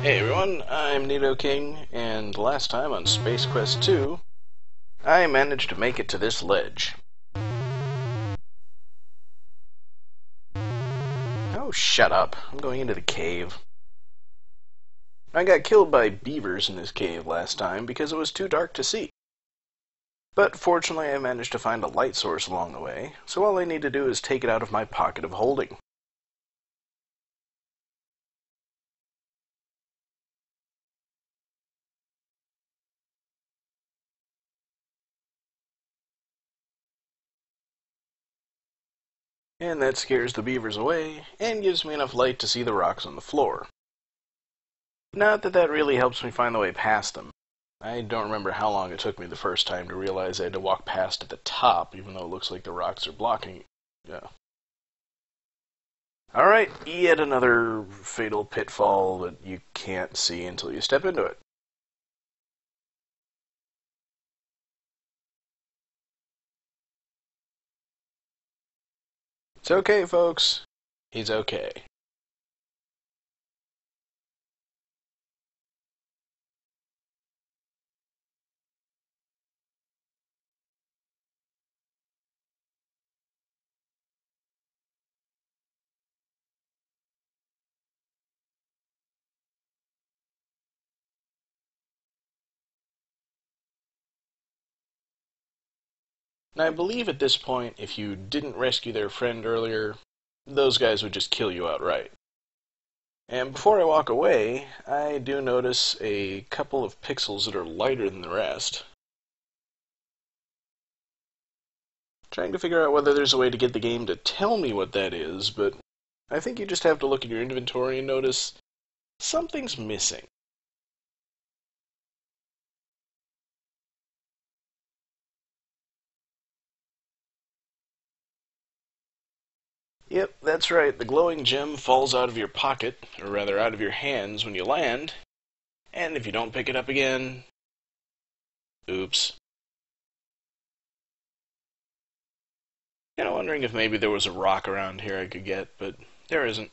Hey everyone, I'm Nidoking, and last time on Space Quest 2, I managed to make it to this ledge. Oh, shut up. I'm going into the cave. I got killed by beavers in this cave last time because it was too dark to see. But fortunately I managed to find a light source along the way, so all I need to do is take it out of my pocket of holding. And that scares the beavers away, and gives me enough light to see the rocks on the floor. Not that that really helps me find the way past them. I don't remember how long it took me the first time to realize I had to walk past at the top, even though it looks like the rocks are blocking. Yeah. Alright, yet another fatal pitfall that you can't see until you step into it. It's okay, folks. He's okay. Now, I believe at this point, if you didn't rescue their friend earlier, those guys would just kill you outright. And before I walk away, I do notice a couple of pixels that are lighter than the rest. Trying to figure out whether there's a way to get the game to tell me what that is, but I think you just have to look at your inventory and notice something's missing. Yep, that's right. The glowing gem falls out of your pocket, or rather out of your hands when you land, and if you don't pick it up again, oops. Kinda wondering if maybe there was a rock around here I could get, but there isn't.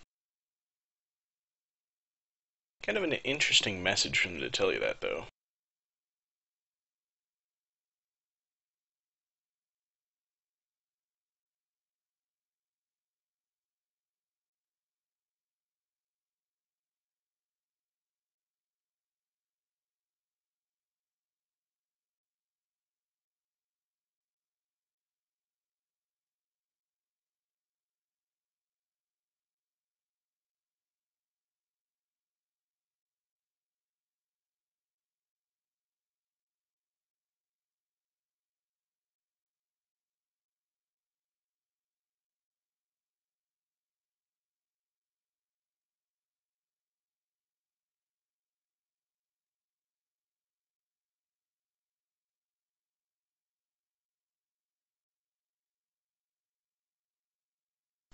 Kind of an interesting message for them to tell you that, though.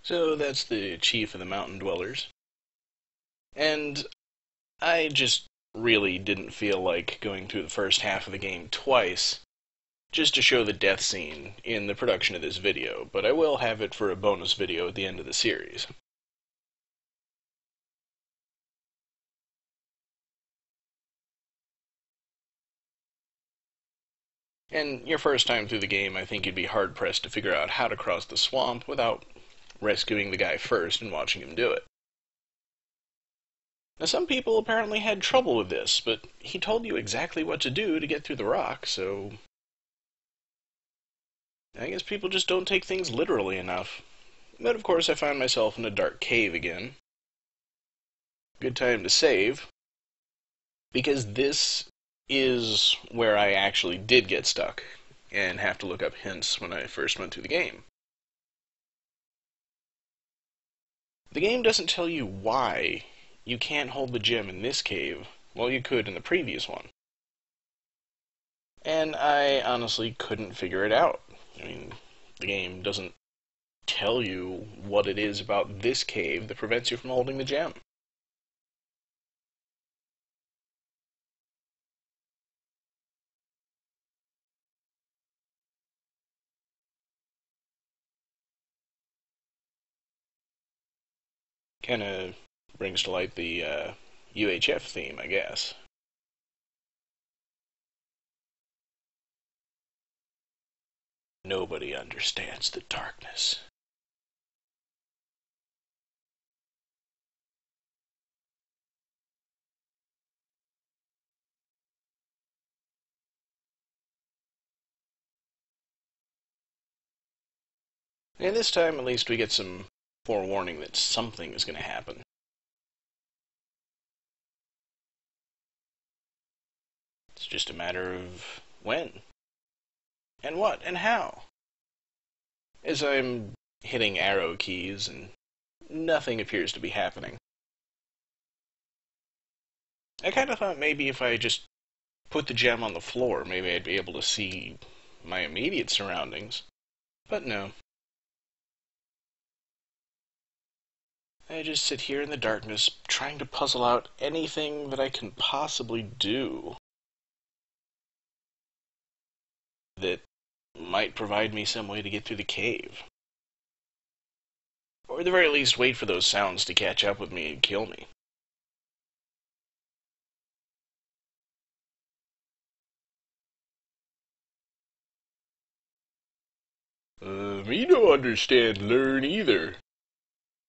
So that's the chief of the mountain dwellers. And I just really didn't feel like going through the first half of the game twice just to show the death scene in the production of this video, but I will have it for a bonus video at the end of the series. And your first time through the game, I think you'd be hard-pressed to figure out how to cross the swamp without rescuing the guy first and watching him do it. Now, some people apparently had trouble with this, but he told you exactly what to do to get through the rock, so I guess people just don't take things literally enough. But of course I found myself in a dark cave again. Good time to save, because this is where I actually did get stuck and have to look up hints when I first went through the game. The game doesn't tell you why you can't hold the gem in this cave while you could in the previous one. And I honestly couldn't figure it out. I mean, the game doesn't tell you what it is about this cave that prevents you from holding the gem. Kind of brings to light the UHF theme, I guess. Nobody understands the darkness. And this time, at least, we get some forewarning that something is going to happen. It's just a matter of when, and what, and how. As I'm hitting arrow keys, and nothing appears to be happening. I kind of thought maybe if I just put the gem on the floor, maybe I'd be able to see my immediate surroundings. But no. I just sit here in the darkness, trying to puzzle out anything that I can possibly do that might provide me some way to get through the cave. Or at the very least, wait for those sounds to catch up with me and kill me. Me no understand learn either.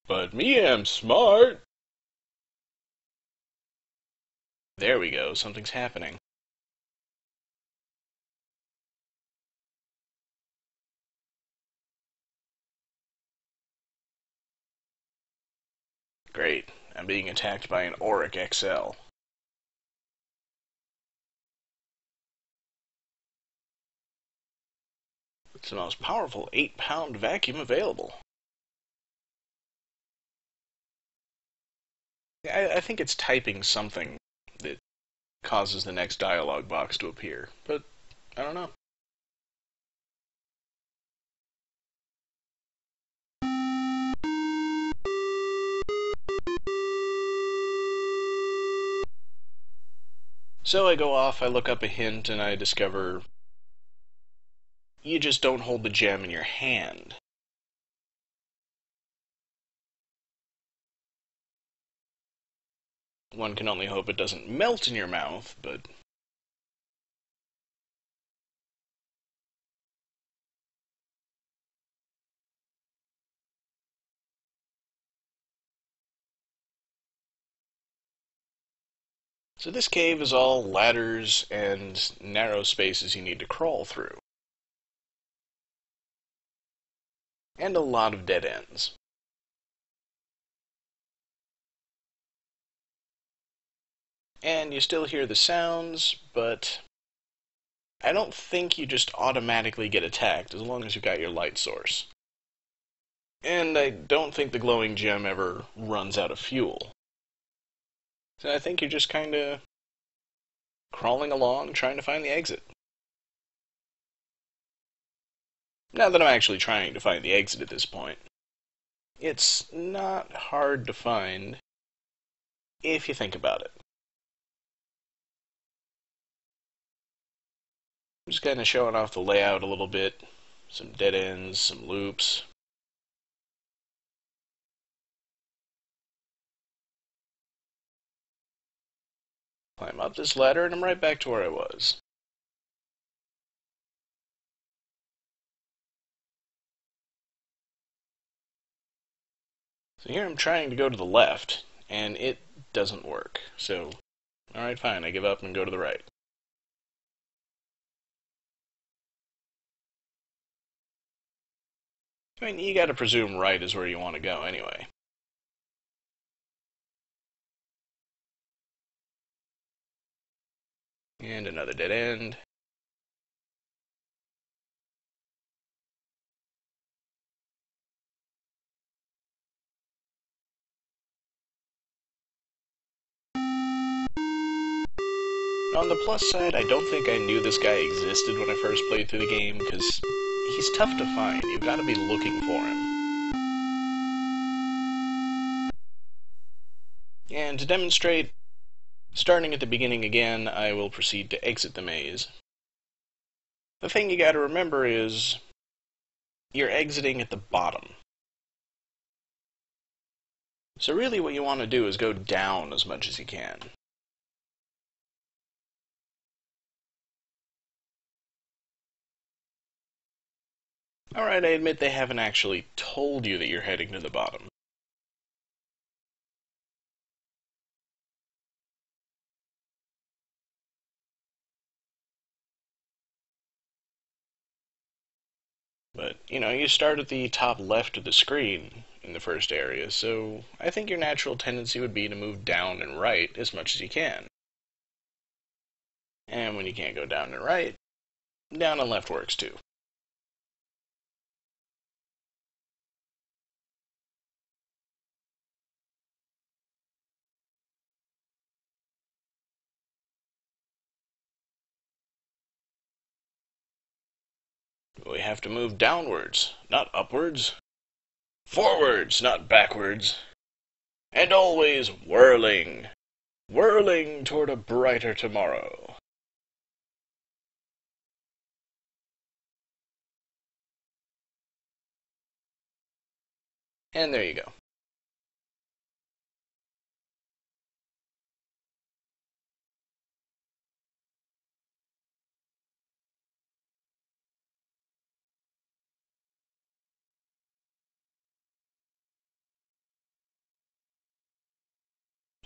But me am smart. There we go, something's happening. Great, I'm being attacked by an Auric XL. It's the most powerful 8-pound vacuum available. I think it's typing something that causes the next dialog box to appear, but I don't know. So I go off, I look up a hint, and I discover you just don't hold the gem in your hand. One can only hope it doesn't melt in your mouth, but... So this cave is all ladders and narrow spaces you need to crawl through. And a lot of dead ends. And you still hear the sounds, but I don't think you just automatically get attacked as long as you've got your light source. And I don't think the glowing gem ever runs out of fuel. So I think you're just kinda crawling along, trying to find the exit. Not that I'm actually trying to find the exit at this point. It's not hard to find if you think about it. I'm just kind of showing off the layout a little bit. Some dead ends, some loops. Climb up this ladder and I'm right back to where I was. So here I'm trying to go to the left, and it doesn't work. So, alright, fine, I give up and go to the right. I mean, you gotta presume right is where you want to go anyway. And another dead end. On the plus side, I don't think I knew this guy existed when I first played through the game, because he's tough to find. You've got to be looking for him. And to demonstrate, starting at the beginning again, I will proceed to exit the maze. The thing you gotta remember is, you're exiting at the bottom. So really what you want to do is go down as much as you can. Alright, I admit they haven't actually told you that you're heading to the bottom. But, you start at the top left of the screen in the first area, so I think your natural tendency would be to move down and right as much as you can. And when you can't go down and right, down and left works too. We have to move downwards, not upwards. Forwards, not backwards. And always whirling. Whirling toward a brighter tomorrow. And there you go.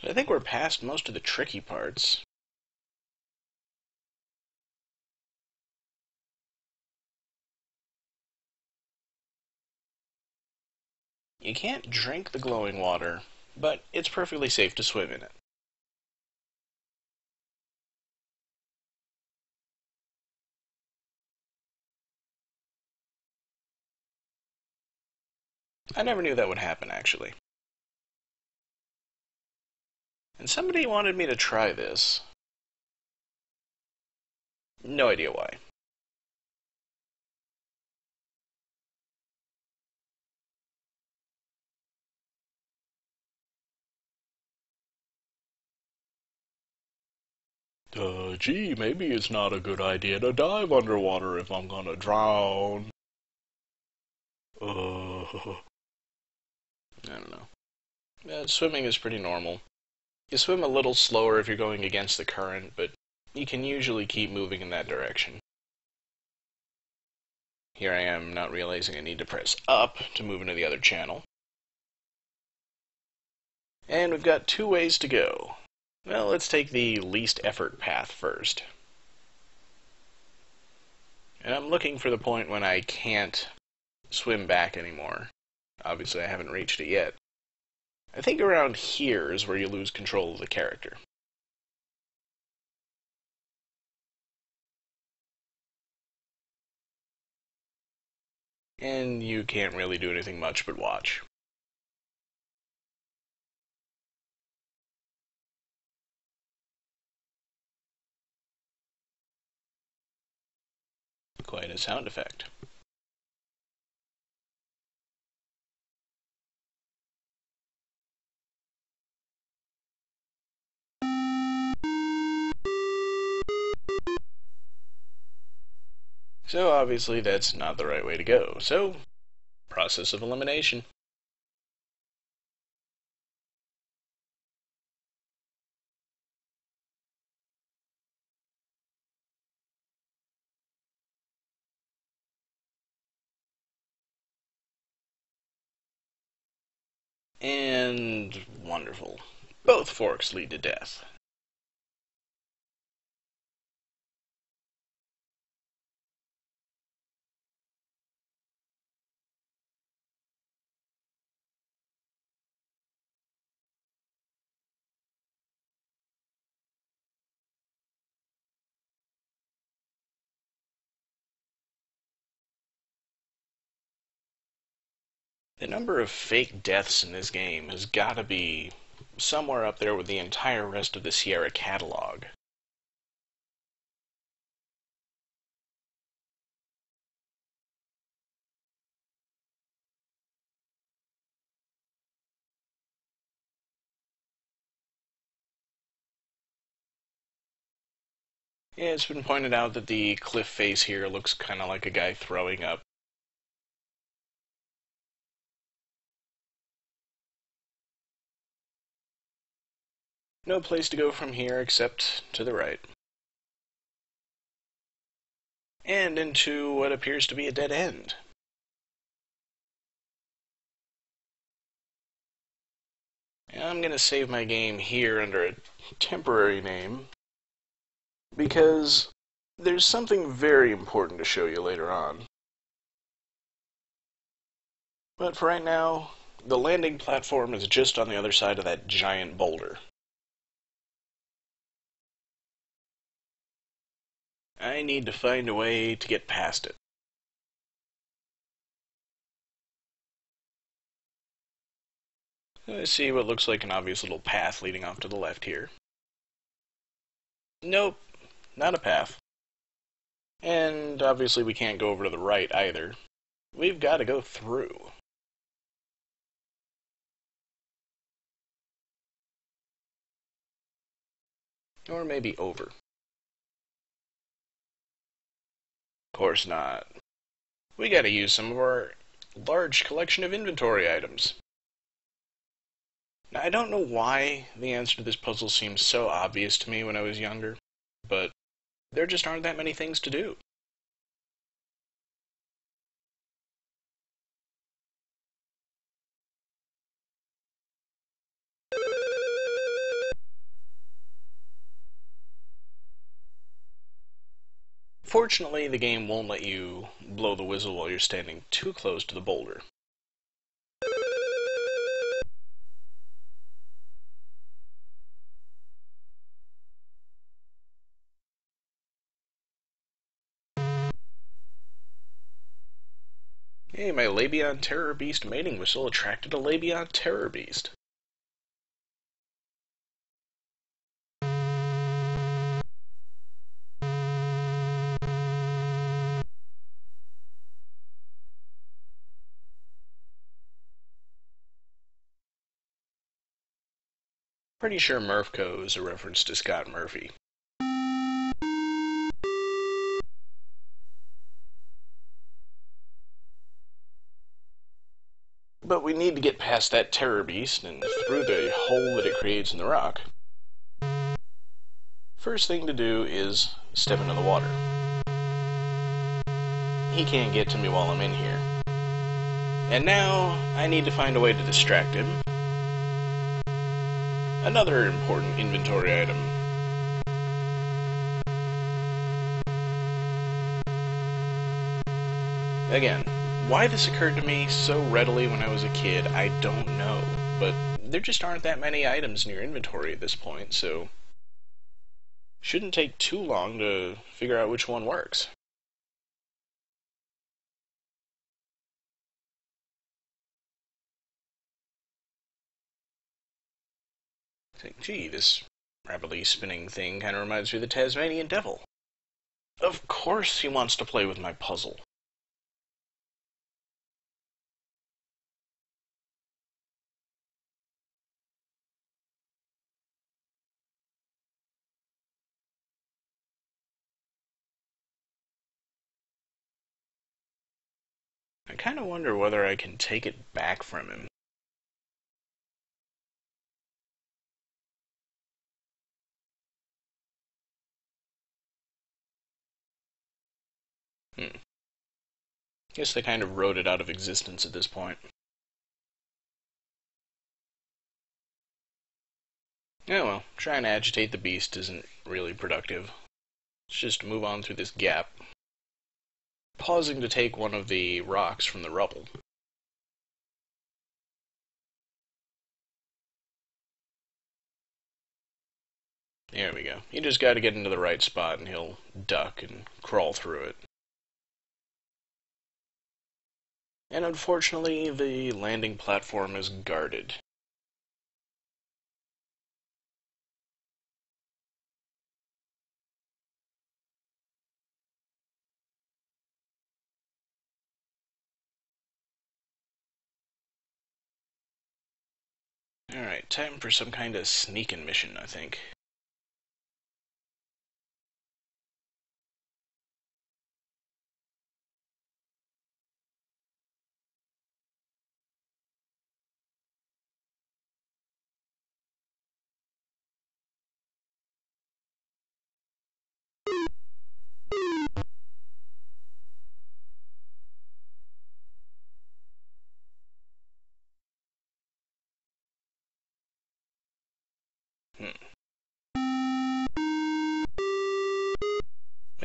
I think we're past most of the tricky parts. You can't drink the glowing water, but it's perfectly safe to swim in it. I never knew that would happen, actually. And somebody wanted me to try this. No idea why. Gee, maybe it's not a good idea to dive underwater if I'm gonna drown. I don't know. Swimming is pretty normal. You swim a little slower if you're going against the current, but you can usually keep moving in that direction. Here I am not realizing I need to press up to move into the other channel. And we've got 2 ways to go. Well, let's take the least effort path first. And I'm looking for the point when I can't swim back anymore. Obviously I haven't reached it yet. I think around here is where you lose control of the character. And you can't really do anything much but watch. Quite a sound effect. So obviously that's not the right way to go. So, process of elimination. And wonderful. Both forks lead to death. The number of fake deaths in this game has got to be somewhere up there with the entire rest of the Sierra catalog. Yeah, it's been pointed out that the cliff face here looks kind of like a guy throwing up. No place to go from here except to the right. And into what appears to be a dead end. I'm going to save my game here under a temporary name, because there's something very important to show you later on. But for right now, the landing platform is just on the other side of that giant boulder. I need to find a way to get past it. I see what looks like an obvious little path leading off to the left here. Nope, not a path. And obviously we can't go over to the right either. We've got to go through. Or maybe over. Of course not. We gotta use some of our large collection of inventory items. Now, I don't know why the answer to this puzzle seems so obvious to me when I was younger, but there just aren't that many things to do. Fortunately, the game won't let you blow the whistle while you're standing too close to the boulder. Hey, my Labion Terror Beast mating whistle attracted a Labion Terror Beast. Pretty sure Murphco is a reference to Scott Murphy. But we need to get past that terror beast and through the hole that it creates in the rock. First thing to do is step into the water. He can't get to me while I'm in here. And now, I need to find a way to distract him. Another important inventory item. Again, why this occurred to me so readily when I was a kid, I don't know. But there just aren't that many items in your inventory at this point, so shouldn't take too long to figure out which one works. Think, gee, this rapidly spinning thing kind of reminds me of the Tasmanian Devil. Of course he wants to play with my puzzle. I kind of wonder whether I can take it back from him. Guess they kind of wrote it out of existence at this point. Oh well, trying to agitate the beast isn't really productive. Let's just move on through this gap, pausing to take one of the rocks from the rubble. There we go. You just gotta get into the right spot and he'll duck and crawl through it. And unfortunately, the landing platform is guarded. Alright, time for some kind of sneaking mission, I think.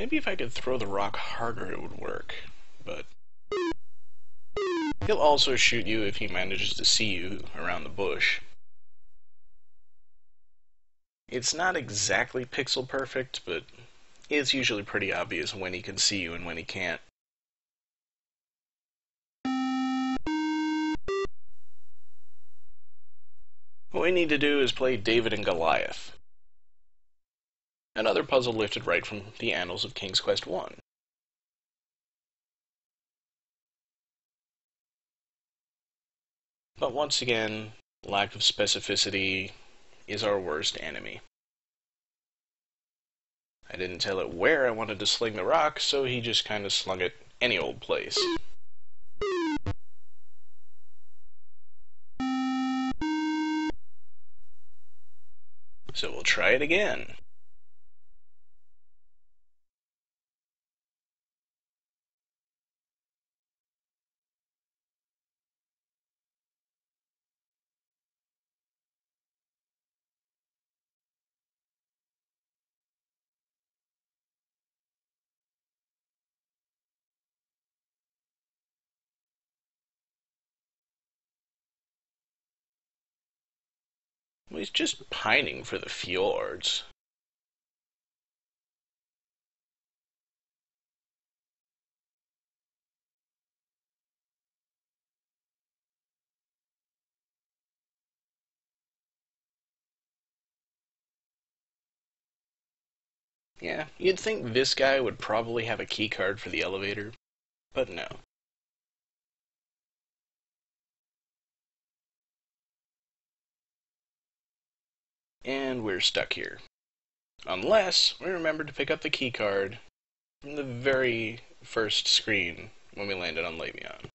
Maybe if I could throw the rock harder it would work, but he'll also shoot you if he manages to see you around the bush. It's not exactly pixel perfect, but it's usually pretty obvious when he can see you and when he can't. What we need to do is play David and Goliath. Another puzzle lifted right from the annals of King's Quest I. But once again, lack of specificity is our worst enemy. I didn't tell it where I wanted to sling the rock, so he just kind of slung it any old place. So we'll try it again. Well, he's just pining for the fjords. Yeah, you'd think this guy would probably have a keycard for the elevator, but no. And we're stuck here. Unless we remember to pick up the keycard from the very first screen when we landed on Labion.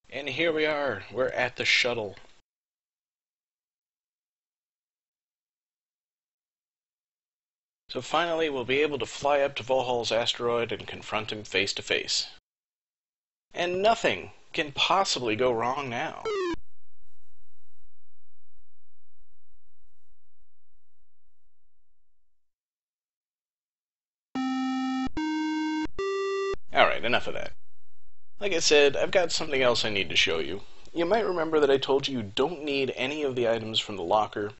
And here we are, we're at the shuttle. So finally we'll be able to fly up to Vohauls' asteroid and confront him face to face. And nothing can possibly go wrong now. Alright, enough of that. Like I said, I've got something else I need to show you. You might remember that I told you don't need any of the items from the locker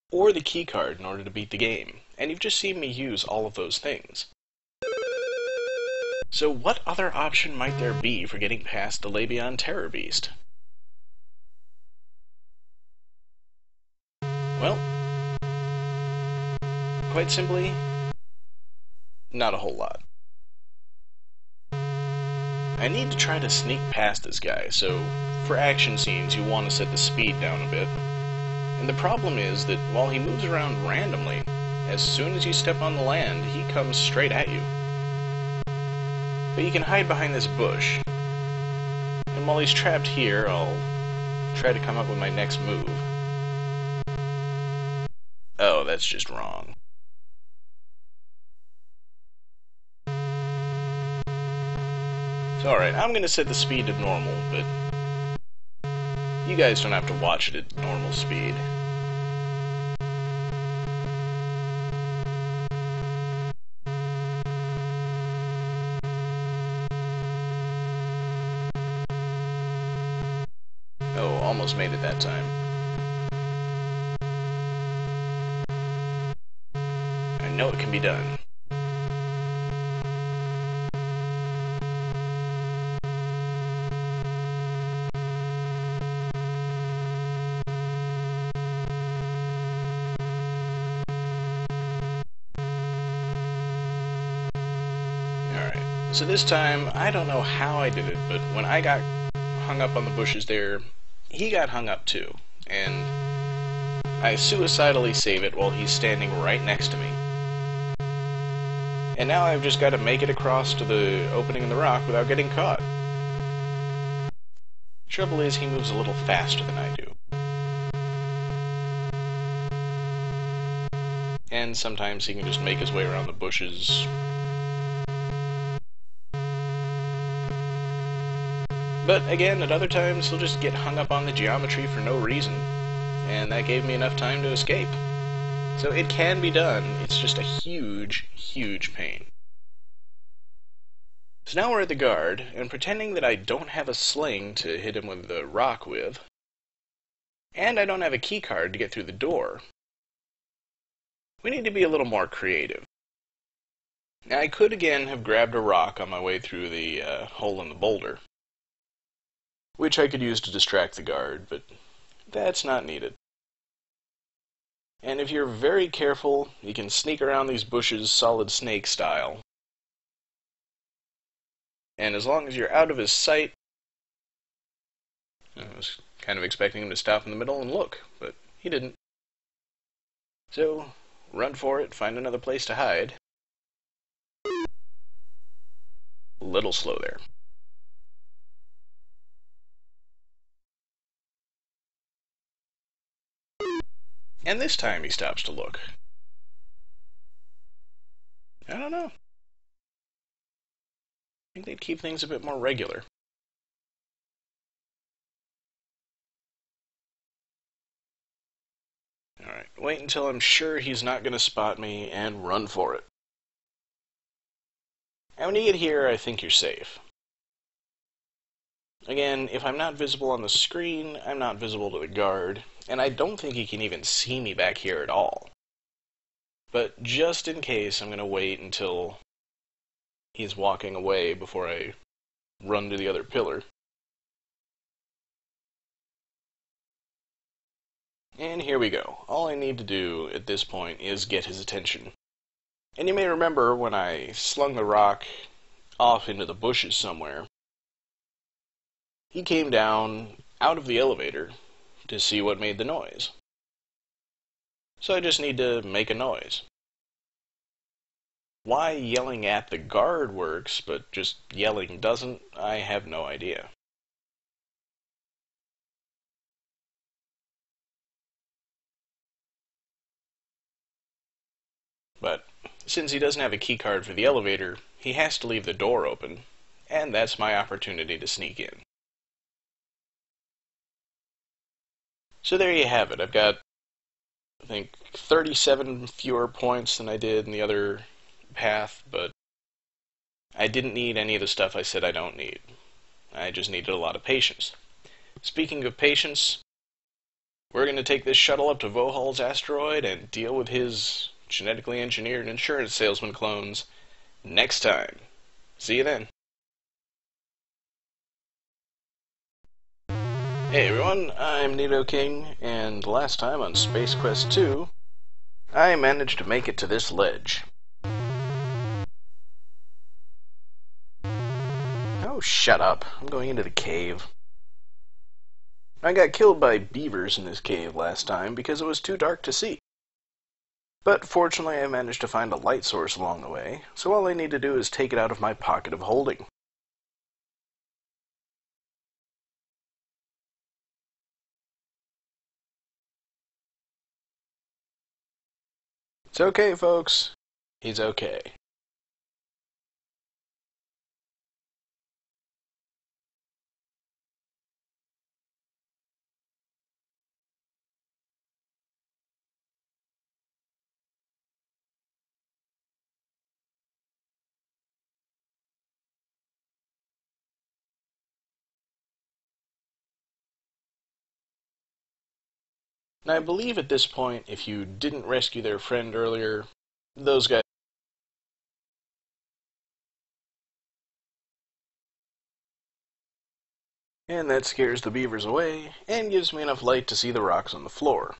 or the keycard in order to beat the game, and you've just seen me use all of those things. So what other option might there be for getting past the Labion Terror Beast? Well, quite simply, not a whole lot. I need to try to sneak past this guy, so for action scenes you want to set the speed down a bit. And the problem is that while he moves around randomly, as soon as you step on the land, he comes straight at you. But you can hide behind this bush. And while he's trapped here, I'll try to come up with my next move. Oh, that's just wrong. So alright, I'm gonna set the speed to normal, but you guys don't have to watch it at normal speed. Oh, almost made it that time. I know it can be done. So this time, I don't know how I did it, but when I got hung up on the bushes there, he got hung up too, and I suicidally save it while he's standing right next to me. And now I've just got to make it across to the opening in the rock without getting caught. Trouble is, he moves a little faster than I do. And sometimes he can just make his way around the bushes But again, at other times, he'll just get hung up on the geometry for no reason, and that gave me enough time to escape. So it can be done, it's just a huge, huge pain. So now we're at the guard, and pretending that I don't have a sling to hit him with the rock with, and I don't have a key card to get through the door, we need to be a little more creative. Now, I could again have grabbed a rock on my way through the hole in the boulder, which I could use to distract the guard, but that's not needed. And if you're very careful, you can sneak around these bushes solid snake style. And as long as you're out of his sight, I was kind of expecting him to stop in the middle and look, but he didn't. So, run for it, find another place to hide. A little slow there. And this time he stops to look. I don't know. I think they'd keep things a bit more regular. Alright, wait until I'm sure he's not going to spot me and run for it. And when you get here, I think you're safe. Again, if I'm not visible on the screen, I'm not visible to the guard, and I don't think he can even see me back here at all. But just in case, I'm going to wait until he's walking away before I run to the other pillar. And here we go. All I need to do at this point is get his attention. And you may remember when I slung the rock off into the bushes somewhere, he came down out of the elevator to see what made the noise. So I just need to make a noise. Why yelling at the guard works, but just yelling doesn't, I have no idea. But since he doesn't have a keycard for the elevator, he has to leave the door open, and that's my opportunity to sneak in. So there you have it. I've got, I think, 37 fewer points than I did in the other path, but I didn't need any of the stuff I said I don't need. I just needed a lot of patience. Speaking of patience, we're going to take this shuttle up to Vohauls asteroid and deal with his genetically engineered insurance salesman clones next time. See you then. Hey everyone, I'm Nidoking, and last time on Space Quest 2, I managed to make it to this ledge. Oh, shut up. I'm going into the cave. I got killed by beavers in this cave last time because it was too dark to see. But fortunately I managed to find a light source along the way, so all I need to do is take it out of my pocket of holding. It's okay, folks. He's okay. Now, I believe at this point, if you didn't rescue their friend earlier, those guys... And that scares the beavers away, and gives me enough light to see the rocks on the floor.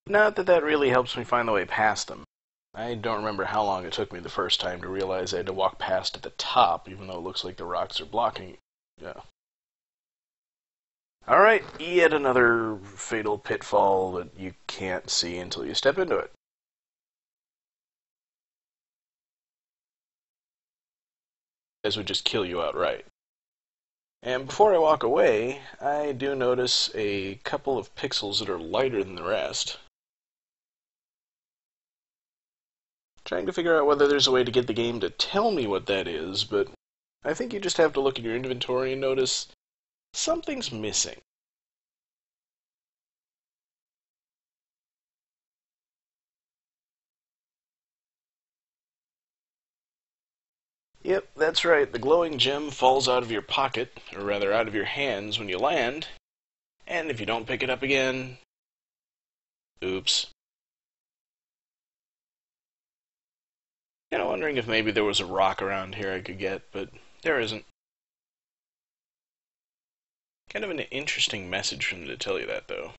Not that that really helps me find the way past them. I don't remember how long it took me the first time to realize I had to walk past at the top, even though it looks like the rocks are blocking. Yeah. Alright, yet another fatal pitfall that you can't see until you step into it. This would just kill you outright. And before I walk away, I do notice a couple of pixels that are lighter than the rest. Trying to figure out whether there's a way to get the game to tell me what that is, but I think you just have to look at your inventory and notice something's missing. Yep, that's right. The glowing gem falls out of your pocket, or rather out of your hands when you land, and if you don't pick it up again, oops. Kinda wondering if maybe there was a rock around here I could get, but there isn't. Kind of an interesting message for them to tell you that, though.